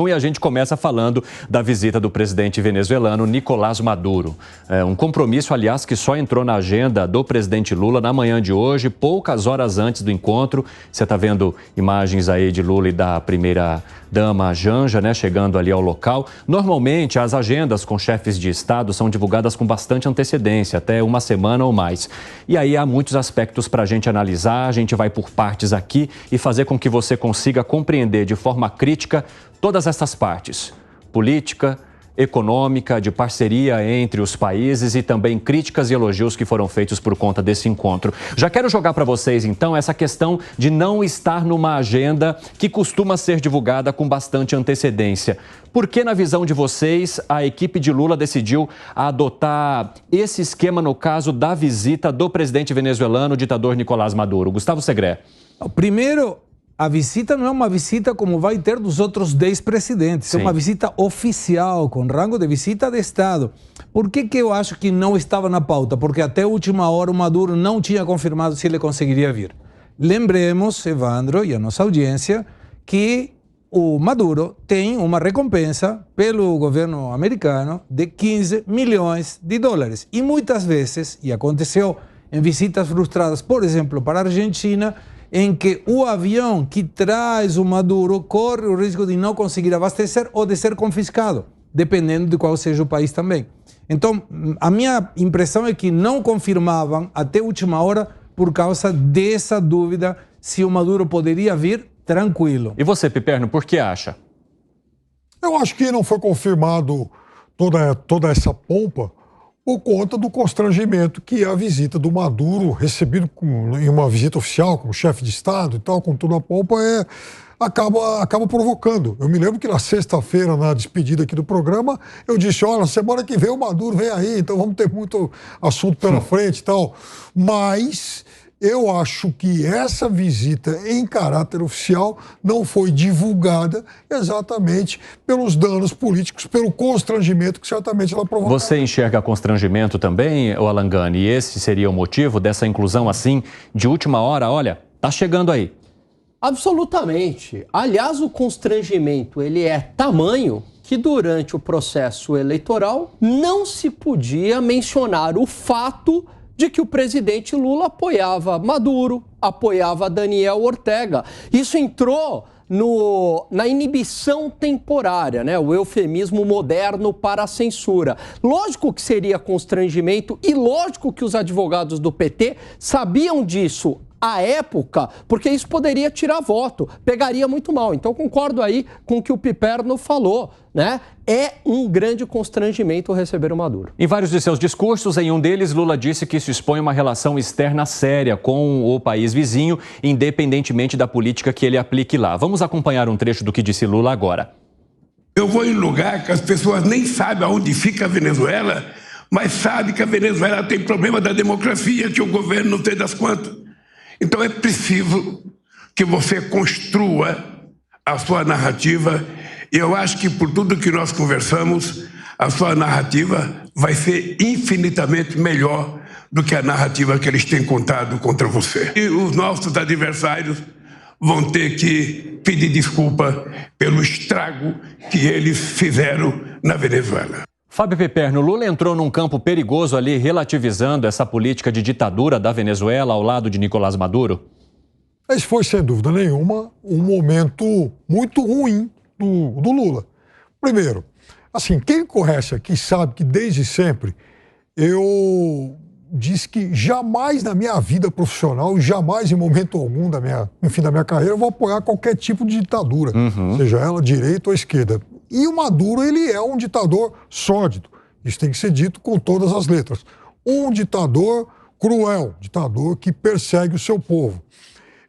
E a gente começa falando da visita do presidente venezuelano Nicolás Maduro. Um compromisso, aliás, que só entrou na agenda do presidente Lula na manhã de hoje, poucas horas antes do encontro. Você está vendo imagens aí de Lula e da primeira-dama Janja, né, chegando ali ao local. Normalmente, as agendas com chefes de Estado são divulgadas com bastante antecedência, até uma semana ou mais. E aí há muitos aspectos para a gente analisar, a gente vai por partes aqui e fazer com que você consiga compreender de forma crítica todas essas partes, política, econômica, de parceria entre os países e também críticas e elogios que foram feitos por conta desse encontro. Já quero jogar para vocês, então, essa questão de não estar numa agenda que costuma ser divulgada com bastante antecedência. Por que, na visão de vocês, a equipe de Lula decidiu adotar esse esquema no caso da visita do presidente venezuelano, o ditador Nicolás Maduro? Gustavo Segré. Primeiro, a visita não é uma visita como vai ter dos outros 10 presidentes. Sim. É uma visita oficial, com rango de visita de Estado. Por que eu acho que não estava na pauta? Porque até a última hora o Maduro não tinha confirmado se ele conseguiria vir. Lembremos, Evandro, e a nossa audiência, que o Maduro tem uma recompensa pelo governo americano de 15 milhões de dólares. E muitas vezes, e aconteceu em visitas frustradas, por exemplo, para a Argentina, em que o avião que traz o Maduro corre o risco de não conseguir abastecer ou de ser confiscado, dependendo de qual seja o país também. Então, a minha impressão é que não confirmavam até a última hora por causa dessa dúvida se o Maduro poderia vir tranquilo. E você, Piperno, por que acha? Eu acho que não foi confirmado toda essa pompa por conta do constrangimento que é a visita do Maduro, recebido em uma visita oficial, como chefe de Estado e tal, com toda a pompa, acaba provocando. Eu me lembro que na sexta-feira, na despedida aqui do programa, eu disse, olha, semana que vem o Maduro vem aí, então vamos ter muito assunto pela frente e tal. Mas eu acho que essa visita em caráter oficial não foi divulgada exatamente pelos danos políticos, pelo constrangimento que certamente ela provocou. Você enxerga constrangimento também, Alan Gani? E esse seria o motivo dessa inclusão assim, de última hora? Olha, tá chegando aí. Absolutamente. Aliás, o constrangimento ele é tamanho que durante o processo eleitoral não se podia mencionar o fato de que o presidente Lula apoiava Maduro, apoiava Daniel Ortega. Isso entrou na inibição temporária, né? O eufemismo moderno para a censura. Lógico que seria constrangimento e lógico que os advogados do PT sabiam disso à época, porque isso poderia tirar voto, pegaria muito mal. Então concordo aí com o que o Piperno falou, né? É um grande constrangimento receber o Maduro. Em vários de seus discursos, em um deles, Lula disse que isso expõe uma relação externa séria com o país vizinho, independentemente da política que ele aplique lá. Vamos acompanhar um trecho do que disse Lula agora. Eu vou em lugar que as pessoas nem sabem aonde fica a Venezuela, mas sabem que a Venezuela tem problema da democracia, que o governo não tem das contas. Então é preciso que você construa a sua narrativa e eu acho que por tudo que nós conversamos, a sua narrativa vai ser infinitamente melhor do que a narrativa que eles têm contado contra você. E os nossos adversários vão ter que pedir desculpa pelo estrago que eles fizeram na Venezuela. Fábio Piperno, Lula entrou num campo perigoso ali, relativizando essa política de ditadura da Venezuela ao lado de Nicolás Maduro? Esse foi, sem dúvida nenhuma, um momento muito ruim do Lula. Primeiro, assim, quem conhece aqui sabe que desde sempre eu disse que jamais na minha vida profissional, jamais em momento algum da minha carreira, eu vou apoiar qualquer tipo de ditadura, seja ela direita ou esquerda. E o Maduro, ele é um ditador sórdido. Isso tem que ser dito com todas as letras. Um ditador cruel, ditador que persegue o seu povo.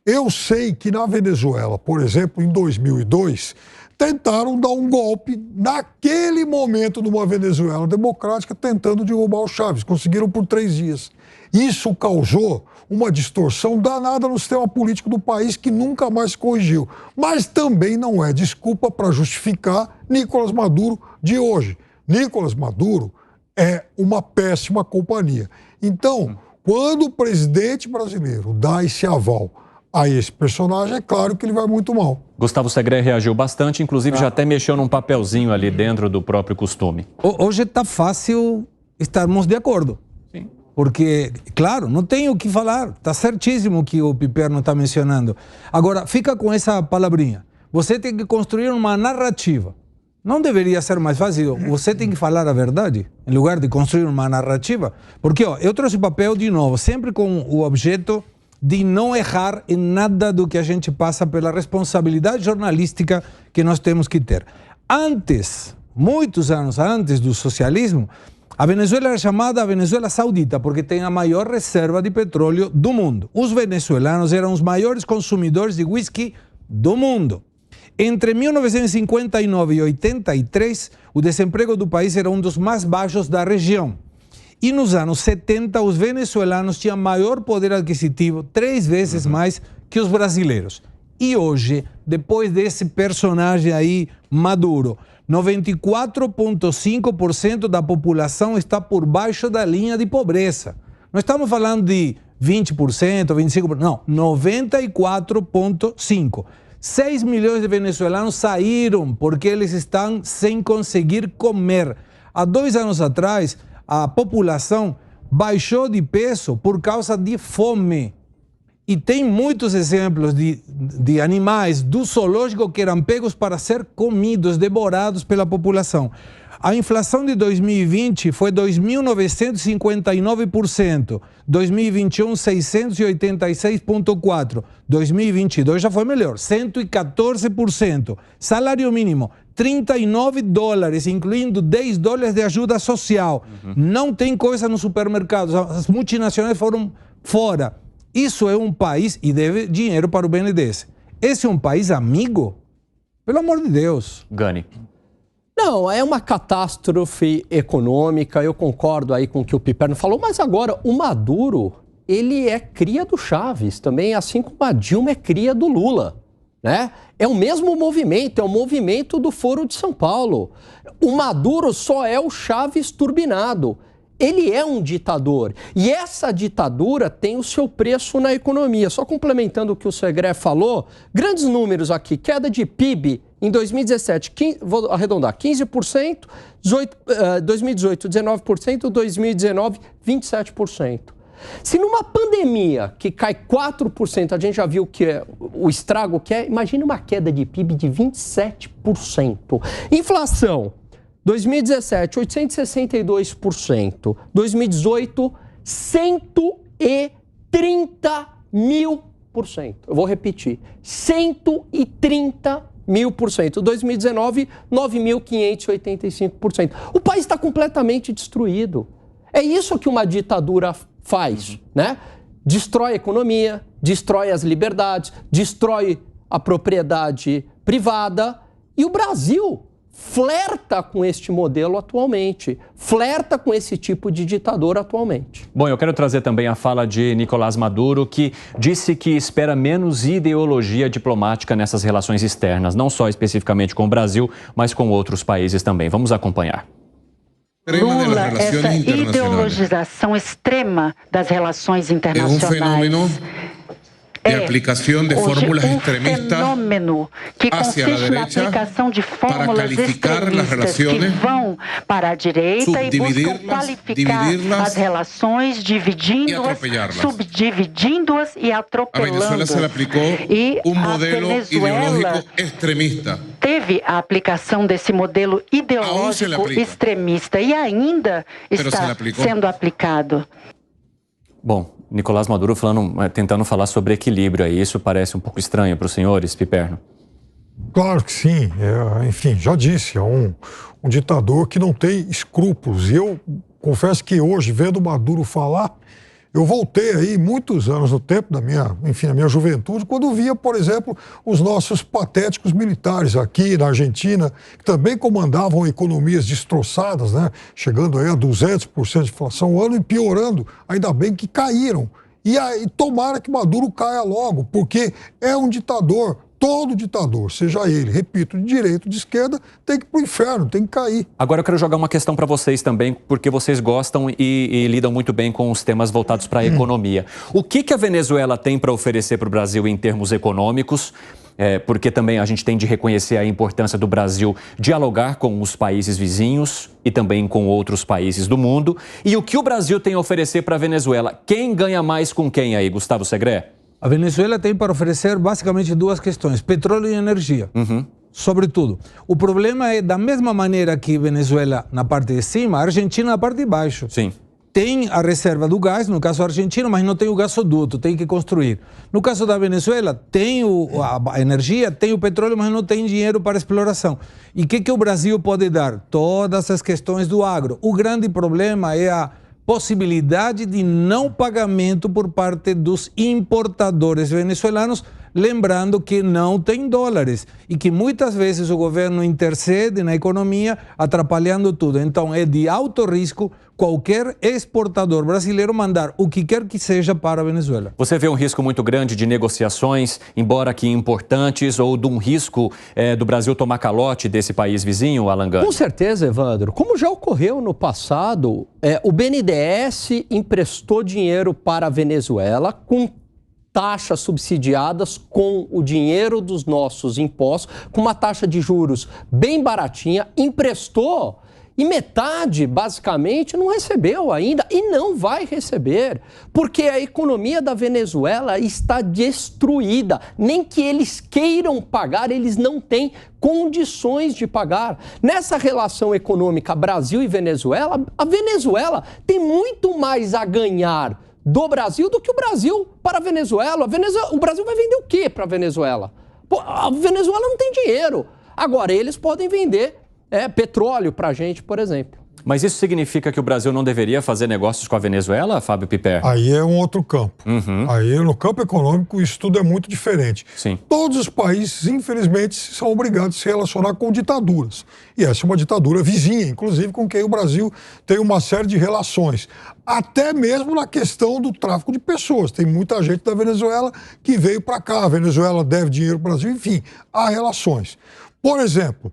Eu sei que na Venezuela, por exemplo, em 2002, tentaram dar um golpe naquele momento numa Venezuela democrática, tentando derrubar o Chávez. Conseguiram por 3 dias. Isso causou uma distorção danada no sistema político do país que nunca mais se corrigiu. Mas também não é desculpa para justificar Nicolás Maduro de hoje. Nicolás Maduro é uma péssima companhia. Então, quando o presidente brasileiro dá esse aval a esse personagem, é claro que ele vai muito mal. Gustavo Segré reagiu bastante, inclusive já até mexeu num papelzinho ali dentro do próprio costume. Hoje está fácil estarmos de acordo. Sim. Porque, claro, não tem o que falar. Está certíssimo o que o Piperno está mencionando. Agora, fica com essa palavrinha. Você tem que construir uma narrativa. Não deveria ser mais fácil? Você tem que falar a verdade, em lugar de construir uma narrativa? Porque, ó, eu trouxe o papel de novo, sempre com o objeto de não errar em nada do que a gente passa pela responsabilidade jornalística que nós temos que ter. Antes, muitos anos antes do socialismo, a Venezuela era chamada a Venezuela Saudita porque tem a maior reserva de petróleo do mundo. Os venezuelanos eram os maiores consumidores de whisky do mundo. Entre 1959 e 83, o desemprego do país era um dos mais baixos da região. E nos anos 70, os venezuelanos tinham maior poder aquisitivo, 3 vezes mais que os brasileiros. E hoje, depois desse personagem aí, Maduro, 94,5% da população está por baixo da linha de pobreza. Não estamos falando de 20%, 25%, não, 94,5%. 6 milhões de venezuelanos saíram porque eles estão sem conseguir comer. Há 2 anos atrás, a população baixou de peso por causa de fome. E tem muitos exemplos de animais do zoológico que eram pegos para ser comidos, devorados pela população. A inflação de 2020 foi 2.959%, 2021 686,4%, 2022 já foi melhor, 114%. Salário mínimo, $39, incluindo $10 de ajuda social. Não tem coisa no supermercado, as multinacionais foram fora. Isso é um país, e deve dinheiro para o BNDES. Esse é um país amigo? Pelo amor de Deus. Gani. Não, é uma catástrofe econômica, eu concordo aí com o que o Piperno falou, mas agora o Maduro, ele é cria do Chaves também, assim como a Dilma é cria do Lula, né? É o mesmo movimento, é o movimento do Foro de São Paulo. O Maduro só é o Chaves turbinado. Ele é um ditador e essa ditadura tem o seu preço na economia. Só complementando o que o Segré falou, grandes números aqui, queda de PIB em 2017, vou arredondar, 15%, 2018, 19%, 2019, 27%. Se numa pandemia que cai 4%, a gente já viu que o estrago que é, imagine uma queda de PIB de 27%. Inflação. 2017, 862%. 2018, 130.000%. Eu vou repetir, 130.000%. 2019, 9.585%. O país está completamente destruído. É isso que uma ditadura faz, né? Destrói a economia, destrói as liberdades, destrói a propriedade privada. E o Brasil flerta com este modelo atualmente, flerta com esse tipo de ditador atualmente. Bom, eu quero trazer também a fala de Nicolás Maduro, que disse que espera menos ideologia diplomática nessas relações externas, não só especificamente com o Brasil, mas com outros países também. Vamos acompanhar. Lula, essa ideologização extrema das relações internacionais é um fenômeno de aplicação de fórmulas extremistas que consiste na aplicação de fórmulas extremistas que vão para a direita e buscam qualificar as relações, dividindo-as, subdividindo-as e atropelando-as. E a Venezuela teve a aplicação desse modelo ideológico extremista e ainda está sendo aplicado. Bom, Nicolás Maduro tentando falar sobre equilíbrio aí. Isso parece um pouco estranho para os senhores, Piperno? Claro que sim. Enfim, já disse, é um ditador que não tem escrúpulos. E eu confesso que hoje, vendo Maduro falar, eu voltei aí muitos anos no tempo da minha juventude, quando via, por exemplo, os nossos patéticos militares aqui na Argentina, que também comandavam economias destroçadas, né? Chegando aí a 200% de inflação ao ano e piorando, ainda bem que caíram. E aí tomara que Maduro caia logo, porque é um ditador todo ditador, seja ele, repito, de direita ou de esquerda, tem que ir para o inferno, tem que cair. Agora eu quero jogar uma questão para vocês também, porque vocês gostam e lidam muito bem com os temas voltados para a economia. O que a Venezuela tem para oferecer para o Brasil em termos econômicos? Porque também a gente tem de reconhecer a importância do Brasil dialogar com os países vizinhos e também com outros países do mundo. E o que o Brasil tem a oferecer para a Venezuela? Quem ganha mais com quem aí, Gustavo Segré? A Venezuela tem para oferecer basicamente duas questões, petróleo e energia, sobretudo. O problema é, da mesma maneira que Venezuela na parte de cima, a Argentina na parte de baixo. Sim. Tem a reserva do gás, no caso argentino, mas não tem o gasoduto, tem que construir. No caso da Venezuela, tem a energia, tem o petróleo, mas não tem dinheiro para exploração. E o que o Brasil pode dar? Todas as questões do agro. O grande problema é a possibilidade de não pagamento por parte dos importadores venezuelanos, lembrando que não tem dólares e que muitas vezes o governo intercede na economia, atrapalhando tudo. Então é de alto risco qualquer exportador brasileiro mandar o que quer que seja para a Venezuela. Você vê um risco muito grande de negociações, embora que importantes, ou de um risco do Brasil tomar calote desse país vizinho, Alan Gani? Com certeza, Evandro. Como já ocorreu no passado, o BNDES emprestou dinheiro para a Venezuela com taxas subsidiadas com o dinheiro dos nossos impostos, com uma taxa de juros bem baratinha, emprestou e metade, basicamente, não recebeu ainda e não vai receber, porque a economia da Venezuela está destruída. Nem que eles queiram pagar, eles não têm condições de pagar. Nessa relação econômica Brasil e Venezuela, a Venezuela tem muito mais a ganhar do Brasil do que o Brasil para a Venezuela. O Brasil vai vender o quê para a Venezuela? Pô, a Venezuela não tem dinheiro. Agora, eles podem vender petróleo para a gente, por exemplo. Mas isso significa que o Brasil não deveria fazer negócios com a Venezuela, Fábio Piper? Aí é um outro campo. Aí no campo econômico isso tudo é muito diferente. Sim. Todos os países, infelizmente, são obrigados a se relacionar com ditaduras. E essa é uma ditadura vizinha, inclusive com quem o Brasil tem uma série de relações. Até mesmo na questão do tráfico de pessoas. Tem muita gente da Venezuela que veio para cá. A Venezuela deve dinheiro para o Brasil, enfim, há relações. Por exemplo,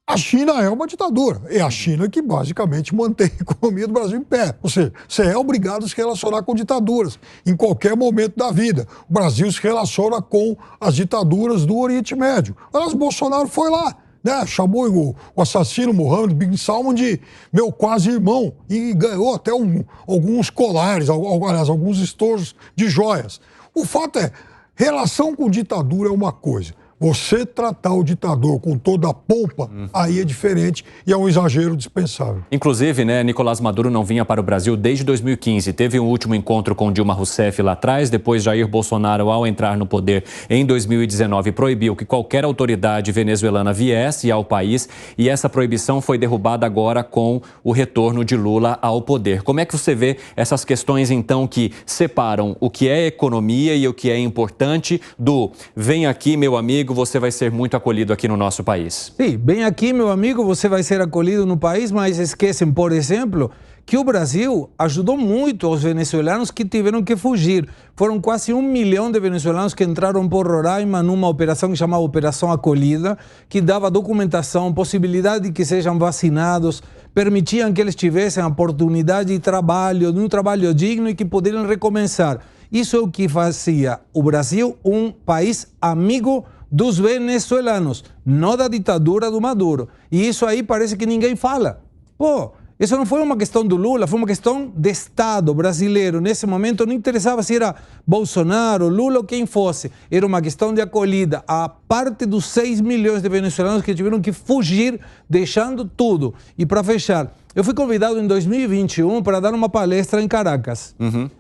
a China é uma ditadura. É a China que basicamente mantém a economia do Brasil em pé. Ou seja, você é obrigado a se relacionar com ditaduras em qualquer momento da vida. O Brasil se relaciona com as ditaduras do Oriente Médio. Aliás, Bolsonaro foi lá, né? Chamou o assassino Mohammed bin Salman de meu quase irmão e ganhou até alguns colares, aliás, alguns estojos de joias. O fato é, relação com ditadura é uma coisa. Você tratar o ditador com toda a pompa, aí é diferente e é um exagero dispensável. Inclusive, né, Nicolás Maduro não vinha para o Brasil desde 2015. Teve um último encontro com Dilma Rousseff lá atrás. Depois, Jair Bolsonaro, ao entrar no poder em 2019, proibiu que qualquer autoridade venezuelana viesse ao país. E essa proibição foi derrubada agora com o retorno de Lula ao poder. Como é que você vê essas questões, então, que separam o que é economia e o que é importante do vem aqui, meu amigo, você vai ser muito acolhido aqui no nosso país? Sim, bem aqui, meu amigo, você vai ser acolhido no país, mas esquecem, por exemplo, que o Brasil ajudou muito os venezuelanos que tiveram que fugir. Foram quase 1 milhão de venezuelanos que entraram por Roraima numa operação que chamava Operação Acolhida, que dava documentação, possibilidade de que sejam vacinados, permitiam que eles tivessem a oportunidade de trabalho, de um trabalho digno e que pudessem recomeçar. Isso é o que fazia o Brasil um país amigo dos venezuelanos, não da ditadura do Maduro. E isso aí parece que ninguém fala. Pô, isso não foi uma questão do Lula, foi uma questão de Estado brasileiro. Nesse momento não interessava se era Bolsonaro, Lula ou quem fosse. Era uma questão de acolhida. A parte dos 6 milhões de venezuelanos que tiveram que fugir, deixando tudo. E para fechar, eu fui convidado em 2021 para dar uma palestra em Caracas.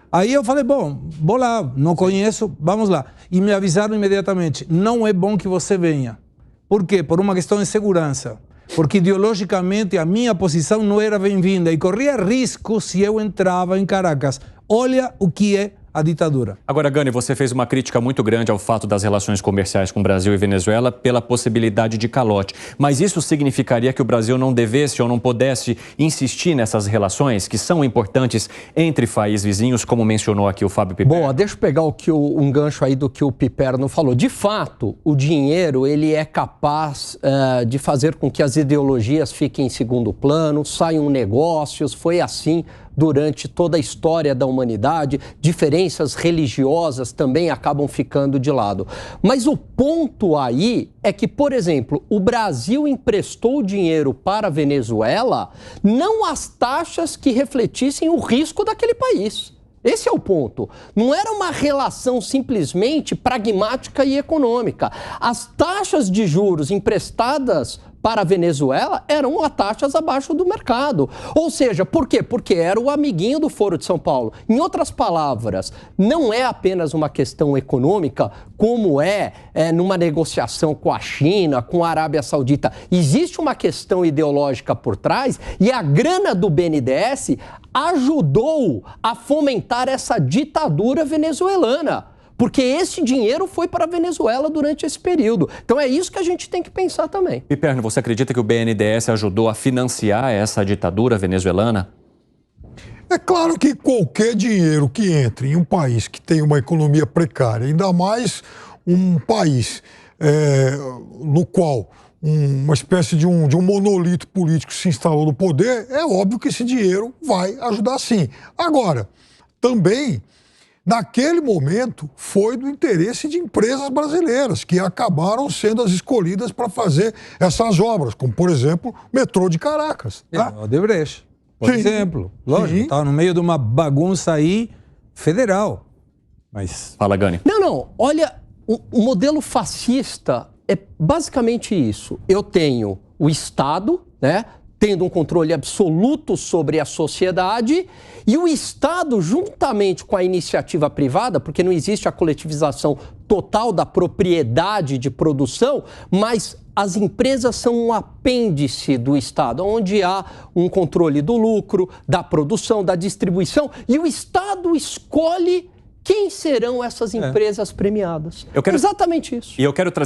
Aí eu falei, bom, vou lá, não conheço, vamos lá. E me avisaram imediatamente, não é bom que você venha. Por quê? Por uma questão de segurança. Porque ideologicamente a minha posição não era bem-vinda e corria risco se eu entrava em Caracas. Olha o que é a ditadura. Agora, Gani, você fez uma crítica muito grande ao fato das relações comerciais com o Brasil e Venezuela pela possibilidade de calote. Mas isso significaria que o Brasil não devesse ou não pudesse insistir nessas relações que são importantes entre países vizinhos, como mencionou aqui o Fábio Piperno? Boa, deixa eu pegar um gancho aí do que o Piperno falou. De fato, o dinheiro ele é capaz de fazer com que as ideologias fiquem em segundo plano, saiam negócios, foi assim durante toda a história da humanidade, diferenças religiosas também acabam ficando de lado. Mas o ponto aí é que, por exemplo, o Brasil emprestou dinheiro para a Venezuela não às taxas que refletissem o risco daquele país. Esse é o ponto. Não era uma relação simplesmente pragmática e econômica. As taxas de juros emprestadas para a Venezuela eram a taxas abaixo do mercado. Ou seja, por quê? Porque era o amiguinho do Foro de São Paulo. Em outras palavras, não é apenas uma questão econômica, como numa negociação com a China, com a Arábia Saudita. Existe uma questão ideológica por trás e a grana do BNDES ajudou a fomentar essa ditadura venezuelana. Porque esse dinheiro foi para a Venezuela durante esse período. Então é isso que a gente tem que pensar também. Piperno, você acredita que o BNDES ajudou a financiar essa ditadura venezuelana? É claro que qualquer dinheiro que entre em um país que tem uma economia precária, ainda mais um país no qual uma espécie de um monolito político se instalou no poder, é óbvio que esse dinheiro vai ajudar sim. Agora, também, naquele momento, foi do interesse de empresas brasileiras, que acabaram sendo as escolhidas para fazer essas obras, como, por exemplo, o metrô de Caracas. Tá? Odebrecht, por exemplo. Lógico, estava no meio de uma bagunça aí federal. Mas... Fala, Gani. Não. Olha, o modelo fascista é basicamente isso. Eu tenho o Estado, né, tendo um controle absoluto sobre a sociedade, e o Estado, juntamente com a iniciativa privada, porque não existe a coletivização total da propriedade de produção, mas as empresas são um apêndice do Estado, onde há um controle do lucro, da produção, da distribuição, e o Estado escolhe quem serão essas empresas premiadas. Exatamente isso. E eu quero